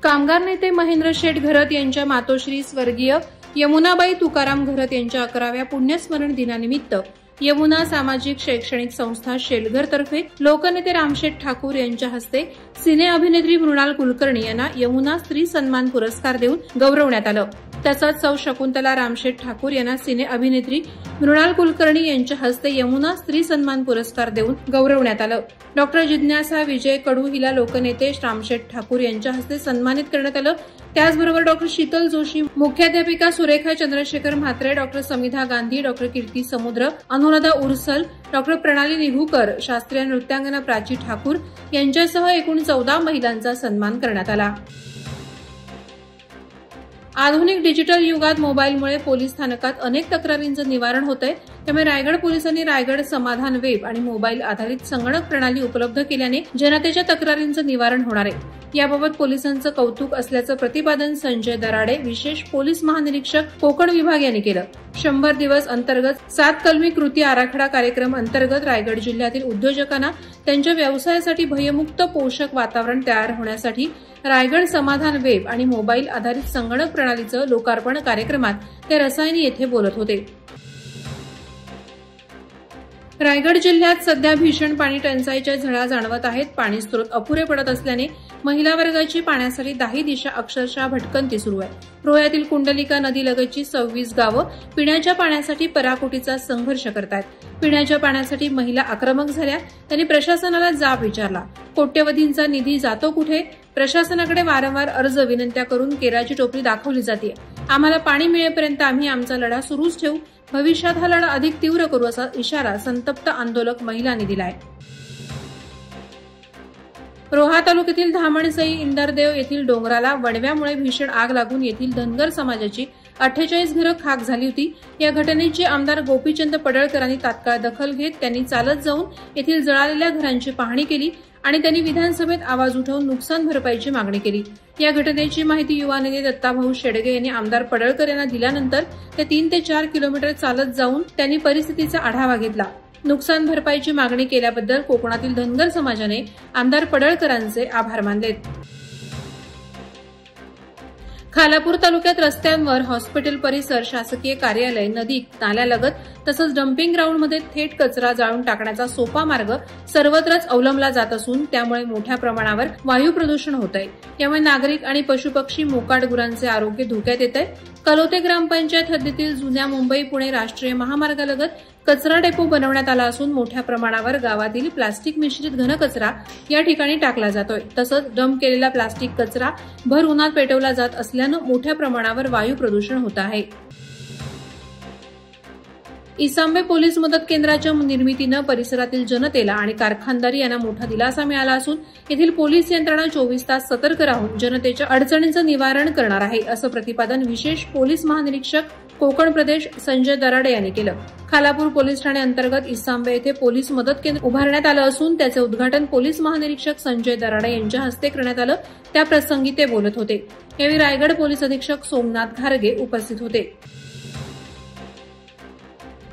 कामगार नेते महेंद्र शेठ घरत यांच्या मातोश्री स्वर्गीय यमुनाबाई तुकाराम घरत यांच्या 11व्या पुण्यस्मरण दिनानिमित्त यमुना सामाजिक शैक्षणिक संस्था शेलघर तर्फे लोकनेते रामशेठ ठाकूर यांच्या हस्ते सिने अभिनेत्री मृणाल कुलकर्णी यांना यमुना स्त्री सन्मान पुरस्कार देऊन गौरवण्यात आलं। तसंच सौ शकुंतला रामशेठ ठाकूर यांना सिने अभिनेत्री मृणाल कुलकर्णी यांच्या हस्ते यमुना स्त्री सन्मान पुरस्कार देऊन गौरवण्यात आलं। डॉक्टर जिज्ञासा विजय कडू हिला लोकनेते रामशेठ ठाकूर यांच्या हस्ते सन्मानित करण्यात आलं। त्याचबरोबर डॉक्टर शीतल जोशी, मुख्याध्यापिका सुरेखा चंद्रशेखर म्हात्रे, डॉक्टर समिधा गांधी, डॉक्टर कीर्ती समुद्र, अनुराधा उर्सल, डॉक्टर प्रणाली निघूकर, शास्त्रीय नृत्यांगना प्राची ठाकूर यांच्यासह एकूण 14 महिलांचा सन्मान करण्यात आला। आधुनिक डिजिटल युगात मोबाईलमुळे पोलीस स्थानकात अनेक तक्रारींचं निवारण होतंय। त्यामुळे रायगड पोलिसांनी रायगड समाधान वेब आणि मोबाईल आधारित संगणक प्रणाली उपलब्ध केल्याने जनतेच्या तक्रारींचं निवारण होणार आहे। याबाबत पोलिसांचं कौतुक असल्याचं प्रतिपादन संजय दराडे, विशेष पोलीस महानिरीक्षक कोकण विभाग यांनी केलं। 100 दिवस अंतर्गत 7 कलमी कृती आराखडा कार्यक्रम अंतर्गत रायगड जिल्ह्यातील उद्योजकांना त्यांच्या व्यवसायासाठी भयमुक्त पोषक वातावरण तयार होण्यासाठी रायगड समाधान वेब आणि मोबाईल आधारित संगणक प्रणालीचं लोकार्पण कार्यक्रमात ते रसायनी येथे बोलत होते। रायगड जिल्ह्यात सध्या भीषण पाणी टंचाईच्या झळा जाणवत आहेत। पाणी स्रोत अपुरे पडत असल्याने महिला वर्गाची पाण्यासाठी 10 दिशा अक्षरशः भटकंती सुरू आहे। रोह्यातील कुंडलिका नदीलगतची 26 गावं पिण्याच्या पाण्यासाठी पराकोटीचा संघर्ष करतायत। पिण्याच्या पाण्यासाठी महिला आक्रमक झाल्या, त्यांनी प्रशासनाला जाब विचारला। कोट्यवधींचा निधी जातो कुठे? प्रशासनाकडे वारंवार अर्ज विनंत्या करून केराची टोपली दाखवली जाते। आम्हाला पाणी मिळेपर्यंत आम्ही आमचा लढा सुरूच ठेवू, भविष्यात हा लढा अधिक तीव्र करू असा इशारा संतप्त आंदोलक महिलांनी दिलाय। रोहा तालुक्यातील धामणसई इंदरदेव येथील डोंगराला वणव्यामुळे भीषण आग लागून येथील धनगर समाजाची 48 घरं खाक झाली होती। या घटनेची आमदार गोपीचंद पडळकरांनी तात्काळ दखल घेत त्यांनी चालत जाऊन येथील जळालेल्या घरांची पाहणी केली आणि त्यांनी विधानसभेत आवाज उठवून नुकसान भरपाईची मागणी केली। या घटनेची माहिती युवा नेते दत्ताभाऊ शेडगे यांनी आमदार पडळकर यांना दिल्यानंतर ते 3 ते 4 किलोमीटर चालत जाऊन त्यांनी परिस्थितीचा आढावा घेतला। नुकसान भरपाईची मागणी केल्याबद्दल कोकणातील धनगर समाजाने आमदार पडळकरांचे आभार मानले। खालापूर तालुक्यात रस्त्यांवर, हॉस्पिटल परिसर, शासकीय कार्यालय, नदी नाल्यालगत तसंच डम्पिंग ग्राउंडमध्ये थेट कचरा जाळून टाकण्याचा सोपा मार्ग सर्वत्रच अवलंबला जात असून त्यामुळे मोठ्या प्रमाणावर वायू प्रदूषण होत आहे। यामुळे नागरिक आणि पशुपक्षी, मोकाट गुरांचे आरोग्य धोक्यात येत आहे। कलोते ग्रामपंचायत हद्दीतील जुन्या मुंबई पुणे राष्ट्रीय महामार्गालगत कचरा डेपो बनवण्यात आला असून मोठ्या प्रमाणावर गावातील प्लास्टिक मिश्रित घनकचरा या ठिकाणी टाकला जातोय। तसंच डंप केलेला प्लास्टिक कचरा भर उन्हात पेटवला जात असल्यानं मोठ्या प्रमाणावर वायू प्रदूषण होत आहे। इसांबे पोलीस मदत केंद्राच्या निर्मितीनं परिसरातील जनतेला आणि कारखानदारी यांना मोठा दिलासा मिळाला असून येथील पोलीस यंत्रणा 24 तास सतर्क राहून जनतेच्या अडचणींचं निवारण करणार आहे, असं प्रतिपादन विशेष पोलीस महानिरीक्षक कोकण प्रदेश संजय दराडे यांनी केलं। खालापूर पोलीस ठाणे अंतर्गत इसांबे येथे पोलीस मदत केंद्र उभारण्यात आलं असून त्याचे उद्घाटन पोलीस महानिरीक्षक संजय दराडे यांच्या हस्ते करण्यात आलं। त्याप्रसंगी ते बोलत होते। यावेळी रायगड पोलीस अधीक्षक सोमनाथ घारगे उपस्थित होते।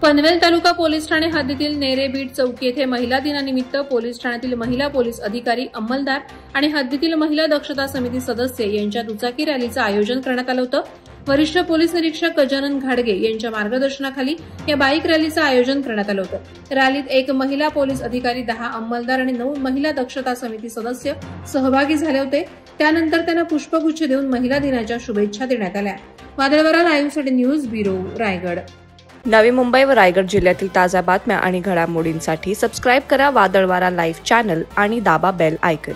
पनवेल तालुका पोलीस ठाणे हद्दीतील नेरेबीड चौकी येथे महिला दिनानिमित्त पोलीस ठाण्यातील महिला पोलीस अधिकारी, अंमलदार आणि हद्दीतील महिला दक्षता समिती सदस्य यांच्या दुचाकी रॅलीचं आयोजन करण्यात आलं होतं। वरिष्ठ पोलीस निरीक्षक गजानन घाडगे यांच्या मार्गदर्शनाखाली या बाईक रॅलीचं आयोजन करण्यात आलं होतं। रॅलीत 1 महिला पोलीस अधिकारी, 10 अंमलदार आणि 9 महिला दक्षता समिती सदस्य सहभागी झाले होते। त्यानंतर त्यांना पुष्पगुच्छ देऊन महिला दिनाच्या शुभेच्छा देण्यात आल्या। वादळवारा लाईव्हसाठी न्यूज ब्युरो, रायगड। नवी मुंबई व रायगड जिल्ह्यातील ताज्या बातम्या आणि घडामोडींसाठी सबस्क्राईब करा वादळवारा लाईव्ह चॅनल आणि दाबा बेल आयकॉन।